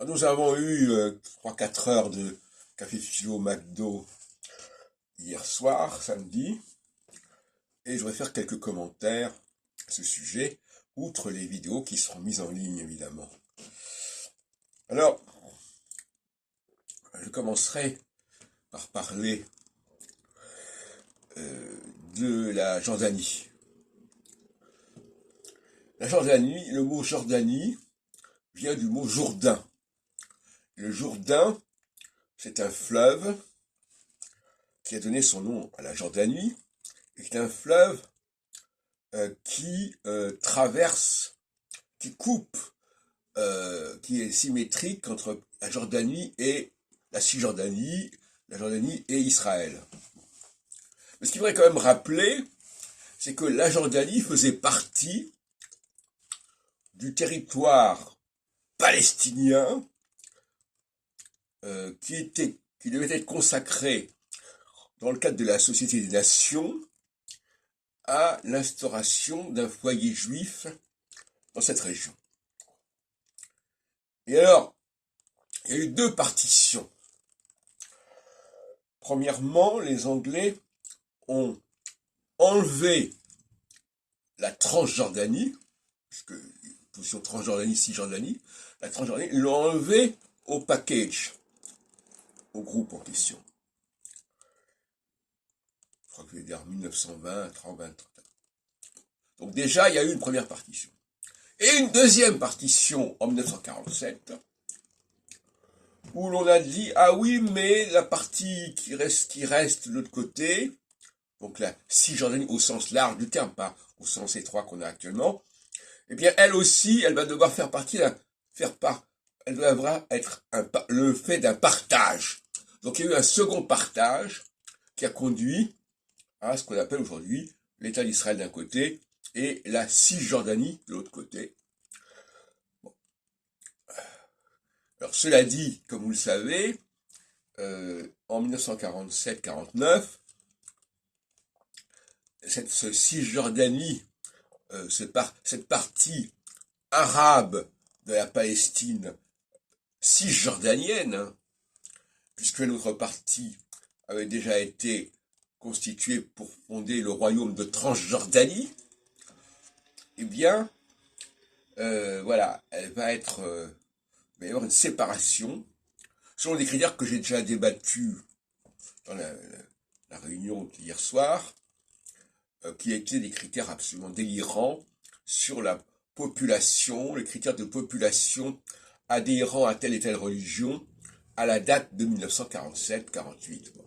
Nous avons eu 3-4 heures de café philo McDo hier soir, samedi, et je voudrais faire quelques commentaires à ce sujet, outre les vidéos qui seront mises en ligne évidemment. Alors, je commencerai par parler de la Jordanie. La Jordanie, le mot Jordanie vient du mot Jourdain. Le Jourdain, c'est un fleuve qui a donné son nom à la Jordanie, et qui est un fleuve qui traverse, qui coupe, qui est symétrique entre la Jordanie et la Cisjordanie, la Jordanie et Israël. Mais ce qu'il faudrait quand même rappeler, c'est que la Jordanie faisait partie du territoire palestinien qui devait être consacré dans le cadre de la Société des Nations à l'instauration d'un foyer juif dans cette région. Et alors, il y a eu deux partitions. Premièrement, les Anglais ont enlevé la Transjordanie, puisque position Transjordanie, Cisjordanie, la Transjordanie, ils l'ont enlevé au package, au groupe en question. Je crois que je vais dire 1920, 30, 20, 30. Donc déjà, il y a eu une première partition. Et une deuxième partition en 1947, où l'on a dit, ah oui, mais la partie qui reste de l'autre côté, donc la Cisjordanie au sens large du terme, pas au sens étroit qu'on a actuellement, eh bien, elle aussi, elle va devoir faire partie elle devra être le fait d'un partage. Donc, il y a eu un second partage qui a conduit à ce qu'on appelle aujourd'hui l'État d'Israël d'un côté et la Cisjordanie de l'autre côté. Bon. Alors, cela dit, comme vous le savez, en 1947-49, cette Cisjordanie, cette partie arabe de la Palestine cisjordanienne, hein, puisque l'autre partie avait déjà été constituée pour fonder le royaume de Transjordanie, eh bien, voilà, il va y avoir une séparation, selon des critères que j'ai déjà débattus dans la réunion d'hier soir, qui étaient des critères absolument délirants sur la population, les critères de population adhérant à telle et telle religion à la date de 1947-48. Bon.